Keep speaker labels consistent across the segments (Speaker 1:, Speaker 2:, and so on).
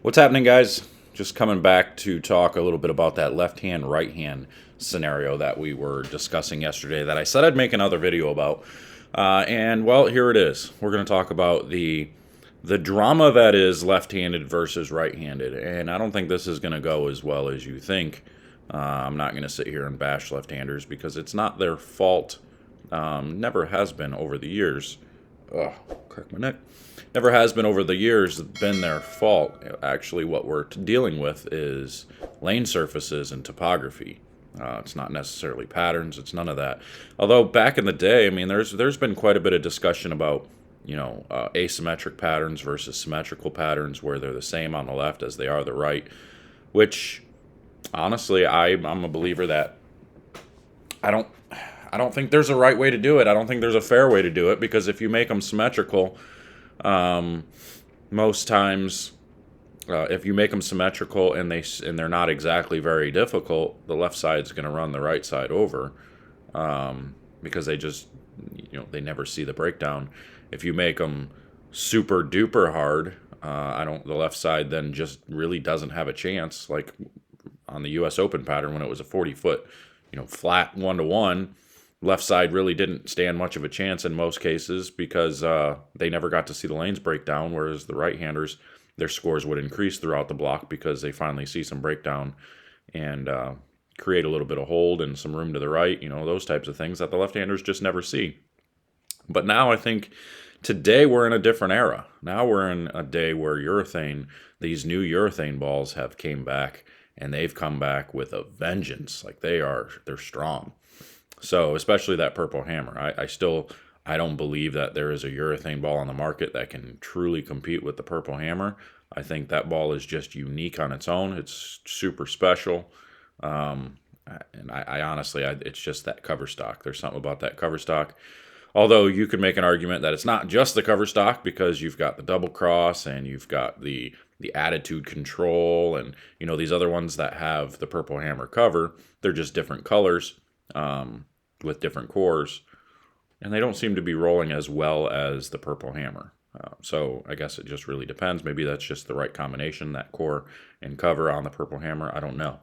Speaker 1: What's happening, guys? Just coming back to talk a little bit about that left hand, right hand scenario that we were discussing yesterday that I said I'd make another video about. And well, here it is. We're going to talk about the drama that is left-handed versus right-handed. And I don't think this is going to go as well as you think. I'm not going to sit here and bash left-handers because it's not their fault. Never has been over the years. Ugh, crack my neck. Never has been over the years been their fault. Actually, what we're dealing with is lane surfaces and topography. It's not necessarily patterns. It's none of that. Although back in the day, I mean, there's been quite a bit of discussion about asymmetric patterns versus symmetrical patterns where they're the same on the left as they are the right. Which honestly, I'm a believer that I don't I don't think there's a right way to do it. I don't think there's a fair way to do it because if you make them symmetrical, um, most times, if you make them symmetrical and they're not exactly very difficult, the left side's going to run the right side over because they just they never see the breakdown. If you make them super duper hard, I don't. The left side then just really doesn't have a chance. Like on the U.S. Open pattern when it was a 40-foot, flat 1-to-1, left side really didn't stand much of a chance in most cases because they never got to see the lanes break down, whereas the right-handers, their scores would increase throughout the block because they finally see some breakdown and create a little bit of hold and some room to the right, those types of things that the left-handers just never see. But now I think today we're in a different era. Now we're in a day where these new urethane balls have came back and they've come back with a vengeance. Like they're strong. So especially that purple hammer. I don't believe that there is a urethane ball on the market that can truly compete with the purple hammer. I think that ball is just unique on its own. It's super special. And I honestly, it's just that cover stock. There's something about that cover stock. Although you could make an argument that it's not just the cover stock because you've got the double cross and you've got the attitude control and these other ones that have the purple hammer cover. They're just different colors with different cores, and they don't seem to be rolling as well as the purple hammer. So I guess it just really depends. Maybe that's just the right combination, that core and cover on the purple hammer. I don't know,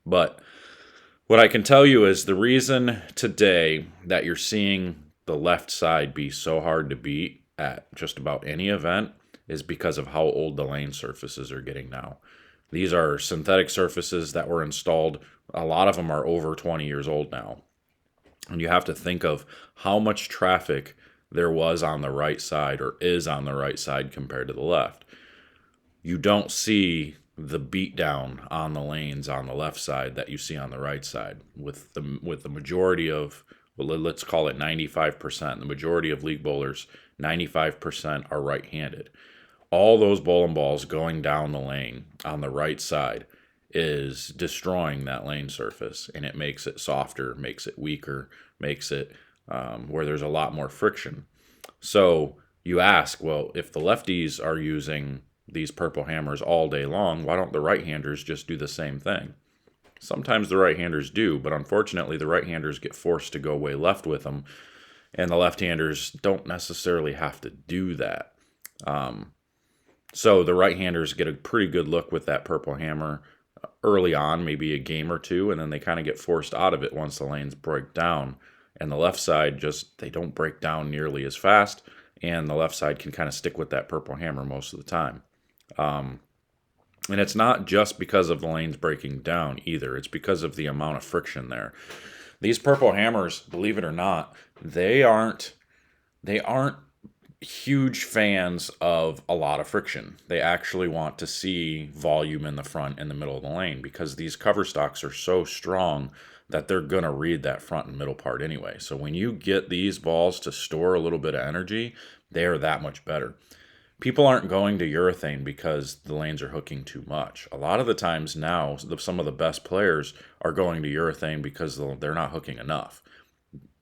Speaker 1: but what I can tell you is the reason today that you're seeing the left side be so hard to beat at just about any event is because of how old the lane surfaces are getting now. These are synthetic surfaces that were installed. A lot of them are over 20 years old now. And you have to think of how much traffic there was on the right side or is on the right side compared to the left. You don't see the beat down on the lanes on the left side that you see on the right side with the majority of, well, let's call it 95%. The majority of league bowlers, 95% are right-handed. All those bowling balls going down the lane on the right side is destroying that lane surface, and it makes it softer, makes it weaker, makes it where there's a lot more friction. So you ask, well, if the lefties are using these purple hammers all day long, why don't the right-handers just do the same thing? Sometimes the right-handers do, but unfortunately the right-handers get forced to go way left with them, and the left-handers don't necessarily have to do that. So the right-handers get a pretty good look with that purple hammer early on, maybe a game or two, and then they kind of get forced out of it once the lanes break down. And the left side they don't break down nearly as fast, and the left side can kind of stick with that purple hammer most of the time. And it's not just because of the lanes breaking down either. It's because of the amount of friction there. These purple hammers, believe it or not, they aren't huge fans of a lot of friction. They actually want to see volume in the front and the middle of the lane because these cover stocks are so strong that they're going to read that front and middle part anyway. So when you get these balls to store a little bit of energy, they are that much better. People aren't going to urethane because the lanes are hooking too much. A lot of the times now, some of the best players are going to urethane because they're not hooking enough.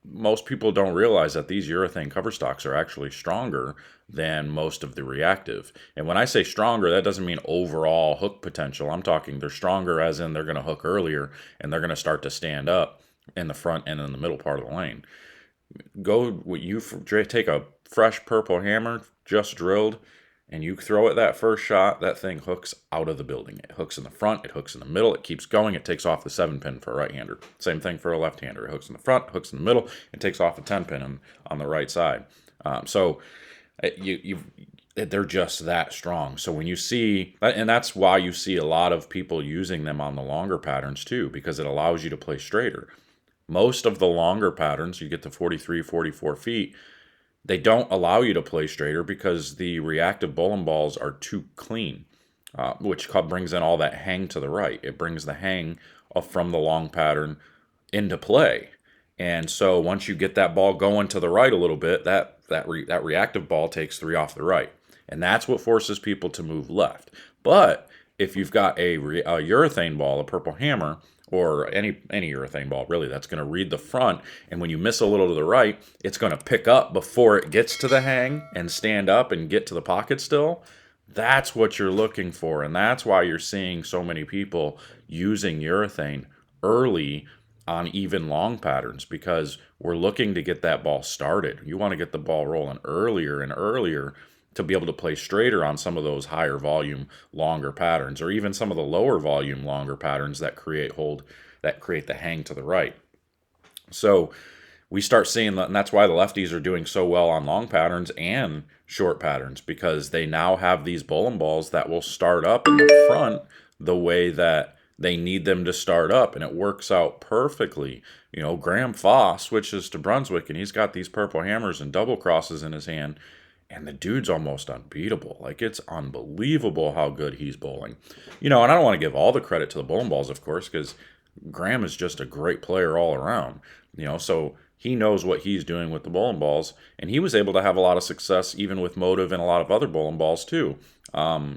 Speaker 1: Most people don't realize that these urethane cover stocks are actually stronger than most of the reactive. And when I say stronger, that doesn't mean overall hook potential. I'm talking they're stronger as in they're going to hook earlier and they're going to start to stand up in the front and in the middle part of the lane. Take a fresh purple hammer, just drilled, and you throw it that first shot, that thing hooks out of the building. It hooks in the front, it hooks in the middle, it keeps going, it takes off the 7-pin for a right-hander. Same thing for a left-hander. It hooks in the front, hooks in the middle, and takes off the 10-pin on the right side. So they're just that strong. So when you see, and that's why you see a lot of people using them on the longer patterns too, because it allows you to play straighter. Most of the longer patterns, you get to 43, 44 feet, they don't allow you to play straighter because the reactive bowling balls are too clean, which brings in all that hang to the right. It brings the hang from the long pattern into play. And so once you get that ball going to the right a little bit, that reactive ball takes 3 off the right. And that's what forces people to move left. But if you've got a urethane ball, a purple hammer, or any urethane ball really, that's going to read the front, and when you miss a little to the right, it's going to pick up before it gets to the hang and stand up and get to the pocket still. That's what you're looking for, and that's why you're seeing so many people using urethane early on even long patterns, because we're looking to get that ball started. You want to get the ball rolling earlier and earlier to be able to play straighter on some of those higher volume, longer patterns, or even some of the lower volume, longer patterns that create the hang to the right. So we start seeing that, and that's why the lefties are doing so well on long patterns and short patterns, because they now have these bowling balls that will start up in the front the way that they need them to start up, and it works out perfectly. Graham Foss switches to Brunswick, and he's got these purple hammers and double crosses in his hand, and the dude's almost unbeatable. Like, it's unbelievable how good he's bowling. And I don't want to give all the credit to the bowling balls, of course, because Graham is just a great player all around. So he knows what he's doing with the bowling balls, and he was able to have a lot of success even with Motive and a lot of other bowling balls too.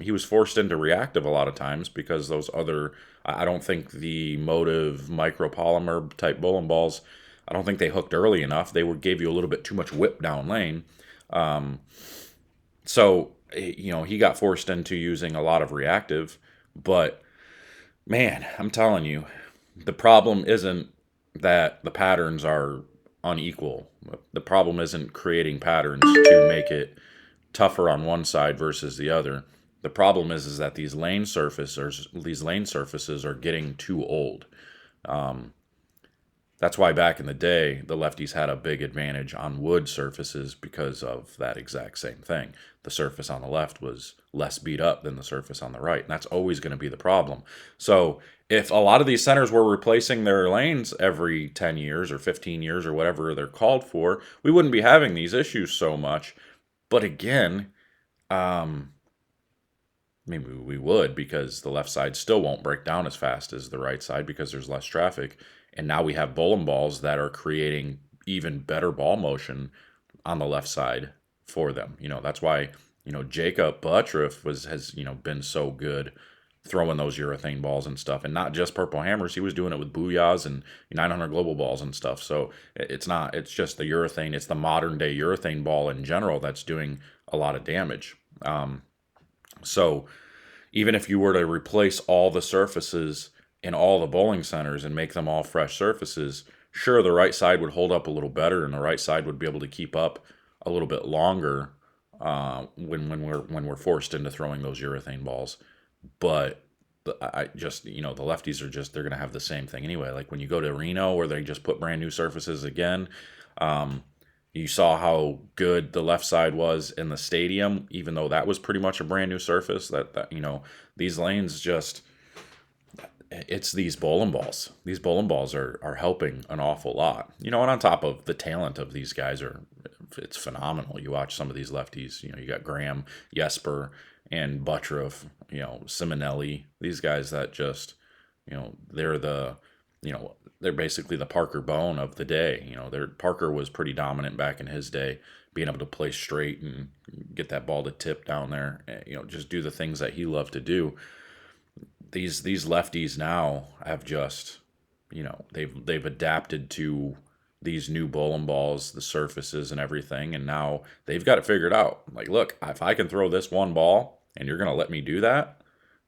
Speaker 1: He was forced into reactive a lot of times because those other, I don't think the Motive micropolymer type bowling balls, I don't think they hooked early enough. They gave you a little bit too much whip down lane. So he got forced into using a lot of reactive, but man, I'm telling you, the problem isn't that the patterns are unequal. The problem isn't creating patterns to make it tougher on one side versus the other. The problem is that these lane surfaces are getting too old. That's why back in the day, the lefties had a big advantage on wood surfaces because of that exact same thing. The surface on the left was less beat up than the surface on the right, and that's always going to be the problem. So if a lot of these centers were replacing their lanes every 10 years or 15 years or whatever they're called for, we wouldn't be having these issues so much. But again, maybe we would, because the left side still won't break down as fast as the right side because there's less traffic. And now we have bowling balls that are creating even better ball motion on the left side for them. That's why, Jacob Buttriff has been so good throwing those urethane balls and stuff, and not just purple hammers. He was doing it with booyahs and 900 global balls and stuff. So it's just the urethane. It's the modern day urethane ball in general that's doing a lot of damage. So even if you were to replace all the surfaces in all the bowling centers and make them all fresh surfaces, sure, the right side would hold up a little better, and the right side would be able to keep up a little bit longer when we're forced into throwing those urethane balls. But I just, the lefties are they're going to have the same thing anyway. Like when you go to Reno, where they just put brand new surfaces again, you saw how good the left side was in the stadium, even though that was pretty much a brand new surface. That these lanes just, it's these bowling balls. These bowling balls are helping an awful lot. And on top of the talent of these guys, it's phenomenal. You watch some of these lefties, you got Graham, Jesper, and Buttriff, Simonelli, these guys that just, they're basically the Parker Bone of the day. Parker was pretty dominant back in his day, being able to play straight and get that ball to tip down there, just do the things that he loved to do. These lefties now have just, they've adapted to these new bowling balls, the surfaces and everything, and now they've got it figured out. Like, look, if I can throw this one ball and you're going to let me do that,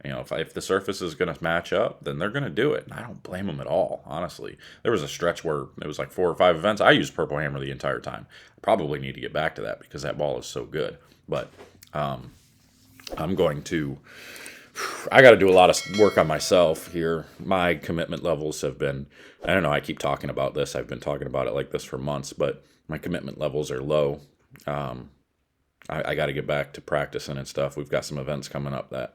Speaker 1: if the surface is going to match up, then they're going to do it. And I don't blame them at all, honestly. There was a stretch where it was like 4 or 5 events. I used Purple Hammer the entire time. I probably need to get back to that because that ball is so good. But I'm going to, I got to do a lot of work on myself here. My commitment levels have been, I don't know, I keep talking about this. I've been talking about it like this for months, but my commitment levels are low. Um, I got to get back to practicing and stuff. We've got some events coming up that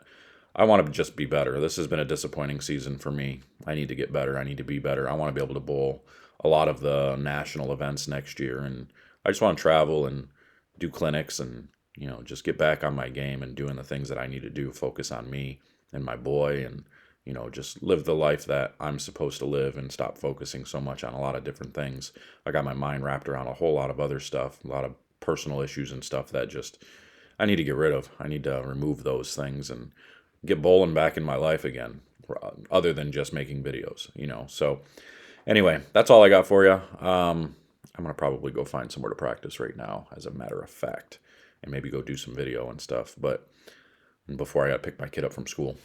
Speaker 1: I want to just be better. This has been a disappointing season for me. I need to get better. I need to be better. I want to be able to bowl a lot of the national events next year, and I just want to travel and do clinics and just get back on my game and doing the things that I need to do. Focus on me and my boy, and just live the life that I'm supposed to live and stop focusing so much on a lot of different things. I got my mind wrapped around a whole lot of other stuff, a lot of personal issues and stuff that just I need to get rid of. I need to remove those things and get bowling back in my life again, other than just making videos. So anyway, that's all I got for you. I'm going to probably go find somewhere to practice right now, as a matter of fact, and maybe go do some video and stuff. But before I got to pick my kid up from school.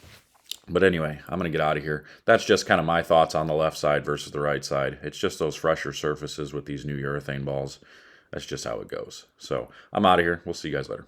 Speaker 1: But anyway, I'm going to get out of here. That's just kind of my thoughts on the left side versus the right side. It's just those fresher surfaces with these new urethane balls. That's just how it goes. So I'm out of here. We'll see you guys later.